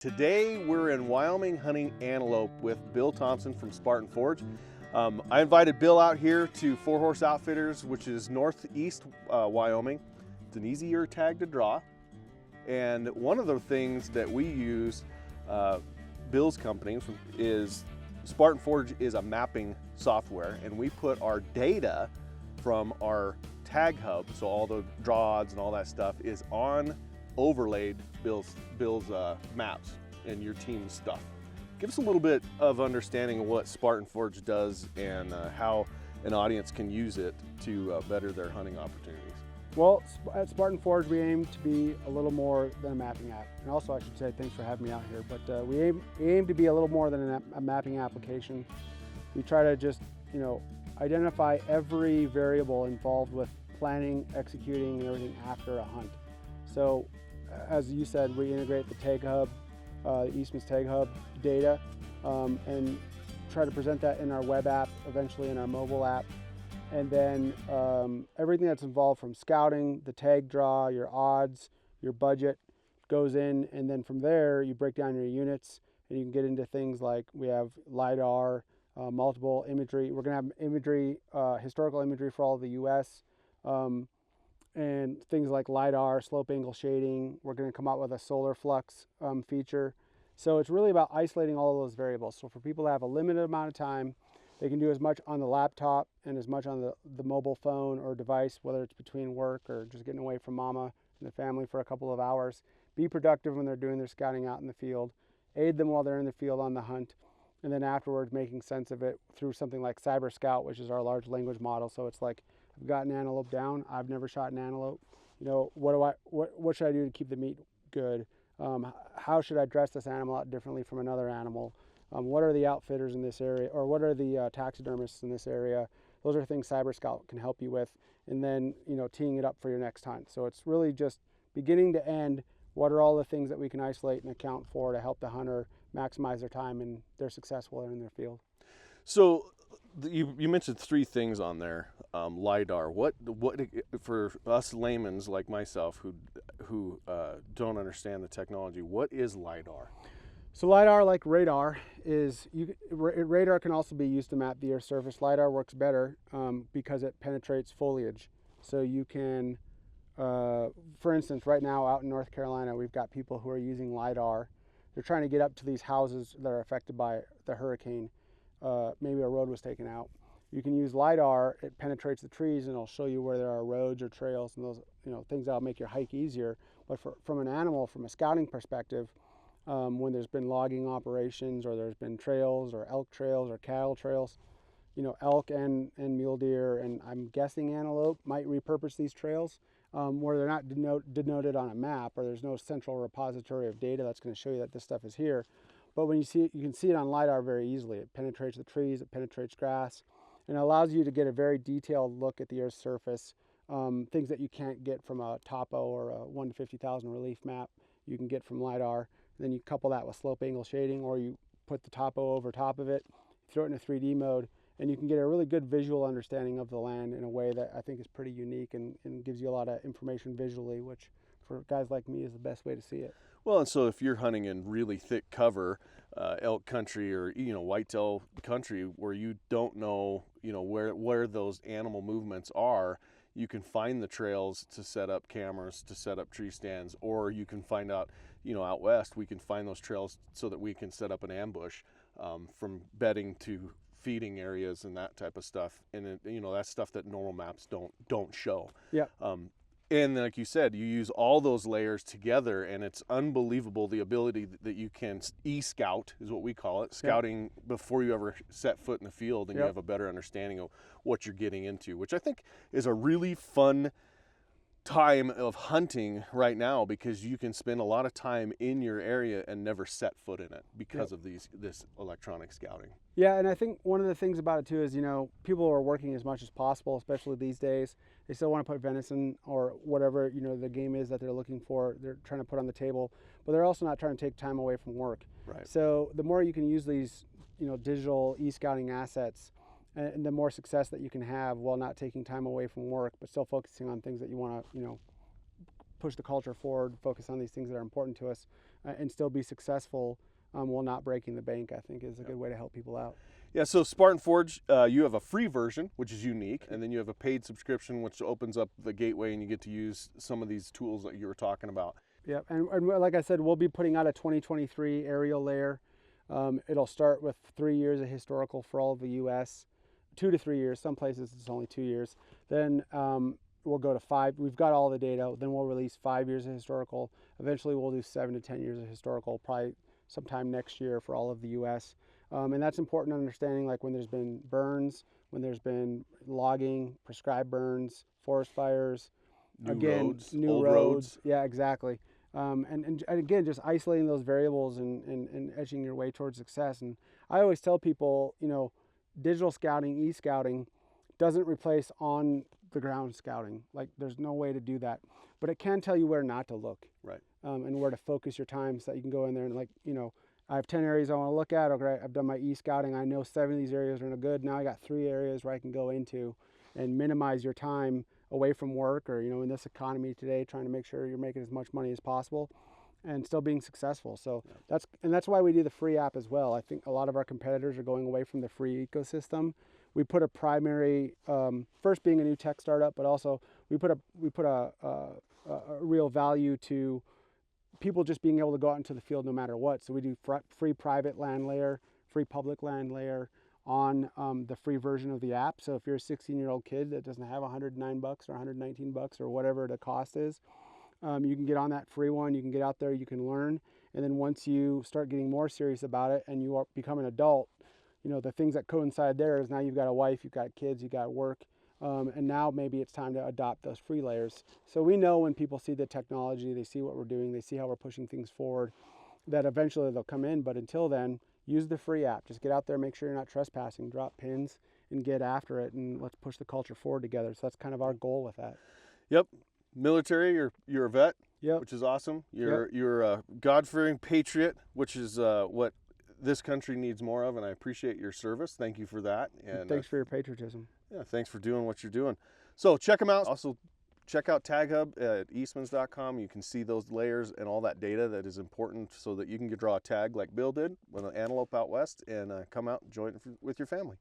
Today we're in Wyoming hunting antelope with Bill Thompson from Spartan Forge. I invited Bill out here to Four Horse Outfitters, which is northeast Wyoming. It's an easier tag to draw. And one of the things that we use, Bill's company, is Spartan Forge is a mapping software, and we put our data from our tag hub, so all the draw odds and all that stuff is on overlaid Bill's maps and your team's stuff. Give us a little bit of understanding of what Spartan Forge does and how an audience can use it to better their hunting opportunities. Well, at Spartan Forge, we aim to be a little more than a mapping app. And also, I should say, thanks for having me out here. But we aim to be a little more than a mapping application. We try to just, identify every variable involved with planning, executing, and everything after a hunt. So, as you said, we integrate the tag hub, the Eastmans tag hub data, and try to present that in our web app, eventually in our mobile app. And then everything that's involved from scouting, the tag draw, your odds, your budget goes in, and then from there you break down your units and you can get into things like we have LiDAR, multiple imagery. We're going to have imagery, historical imagery for all of the US, and things like LiDAR, slope angle shading. We're going to come out with a solar flux feature. So it's really about isolating all of those variables. So for people that have a limited amount of time, they can do as much on the laptop and as much on the mobile phone or device, whether it's between work or just getting away from mama and the family for a couple of hours. Be productive when they're doing their scouting out in the field. Aid them while they're in the field on the hunt. And then afterwards, making sense of it through something like Cyber Scout, which is our large language model. So it's like, I've got an antelope down. I've never shot an antelope. What should I do to keep the meat good? How should I dress this animal out differently from another animal? What are the outfitters in this area, or what are the taxidermists in this area? Those are things Cyber Scout can help you with, and then teeing it up for your next hunt. So it's really just beginning to end. What are all the things that we can isolate and account for to help the hunter maximize their time and their success while they're in their field? So you mentioned three things on there. LiDAR. What for us laymen like myself who don't understand the technology? What is LiDAR? So LiDAR, like radar, radar can also be used to map the Earth's surface. LiDAR works better because it penetrates foliage. So you can, for instance, right now out in North Carolina, we've got people who are using LiDAR. They're trying to get up to these houses that are affected by the hurricane. Maybe a road was taken out. You can use LiDAR. It penetrates the trees and it'll show you where there are roads or trails and those things that'll make your hike easier. But from an animal, from a scouting perspective, when there's been logging operations or there's been trails or elk trails or cattle trails, elk and mule deer, and I'm guessing antelope might repurpose these trails where they're not denoted on a map, or there's no central repository of data that's going to show you that this stuff is here. But when you see it, you can see it on LiDAR very easily. It penetrates the trees, it penetrates grass, and it allows you to get a very detailed look at the Earth's surface, things that you can't get from a topo or a 1 to 50,000 relief map. You can get from LiDAR. Then you couple that with slope angle shading, or you put the topo over top of it, throw it in a 3D mode, and you can get a really good visual understanding of the land in a way that I think is pretty unique and gives you a lot of information visually, which for guys like me is the best way to see it. Well, and so if you're hunting in really thick cover, elk country or whitetail country where you don't know where those animal movements are, you can find the trails to set up cameras, to set up tree stands, or you can find out, out west, we can find those trails so that we can set up an ambush from bedding to feeding areas and that type of stuff. And that's stuff that normal maps don't show. Yeah. And like you said, you use all those layers together, and it's unbelievable the ability that you can e-scout, is what we call it, scouting before you ever set foot in the field, and you have a better understanding of what you're getting into, which I think is a really fun time of hunting right now, because you can spend a lot of time in your area and never set foot in it because of this electronic scouting. Yeah, and I think one of the things about it too is, people are working as much as possible, especially these days. They still want to put venison or whatever, the game is that they're looking for, they're trying to put on the table, but they're also not trying to take time away from work. Right. So the more you can use these, digital e-scouting assets, and the more success that you can have while not taking time away from work, but still focusing on things that you want to, push the culture forward, focus on these things that are important to us, and still be successful while not breaking the bank, I think is a good way to help people out. Yeah, so Spartan Forge, you have a free version, which is unique, and then you have a paid subscription, which opens up the gateway, and you get to use some of these tools that you were talking about. Yeah, and like I said, we'll be putting out a 2023 aerial layer. It'll start with 3 years of historical for all of the U.S., 2 to 3 years. Some places it's only 2 years. Then we'll go to 5. We've got all the data. Then we'll release 5 years of historical. Eventually, we'll do 7 to 10 years of historical, probably sometime next year for all of the U.S. And that's important understanding, like when there's been burns, when there's been logging, prescribed burns, forest fires, Old roads. Yeah, exactly. And again, just isolating those variables and edging your way towards success. And I always tell people, digital scouting, e-scouting doesn't replace on the ground scouting. Like there's no way to do that, but it can tell you where not to look. Right. And where to focus your time so that you can go in there and I have 10 areas I want to look at. Okay, I've done my e-scouting. I know 7 of these areas are no good. Now I got 3 areas where I can go into and minimize your time away from work, or in this economy today, trying to make sure you're making as much money as possible and still being successful. So that's why we do the free app as well. I think a lot of our competitors are going away from the free ecosystem. We put a primary, first being a new tech startup, but also we put a real value to people just being able to go out into the field no matter what. So we do free private land layer, free public land layer on the free version of the app. So if you're a 16-year-old kid that doesn't have $109 or $119 or whatever the cost is, you can get on that free one. You can get out there, you can learn. And then once you start getting more serious about it and you become an adult, the things that coincide there is now you've got a wife, you've got kids, you've got work. And now maybe it's time to adopt those free layers. So we know when people see the technology, they see what we're doing, they see how we're pushing things forward, that eventually they'll come in. But until then, use the free app. Just get out there, make sure you're not trespassing, drop pins, and get after it, and let's push the culture forward together. So that's kind of our goal with that. Yep. Military, you're a vet, yep. Which is awesome. You're a God-fearing patriot, which is what this country needs more of, and I appreciate your service. Thank you for that. And thanks for your patriotism. Yeah, thanks for doing what you're doing. So check them out. Also, check out Tag Hub at Eastmans.com. You can see those layers and all that data that is important so that you can draw a tag like Bill did with an antelope out west and come out and join it with your family.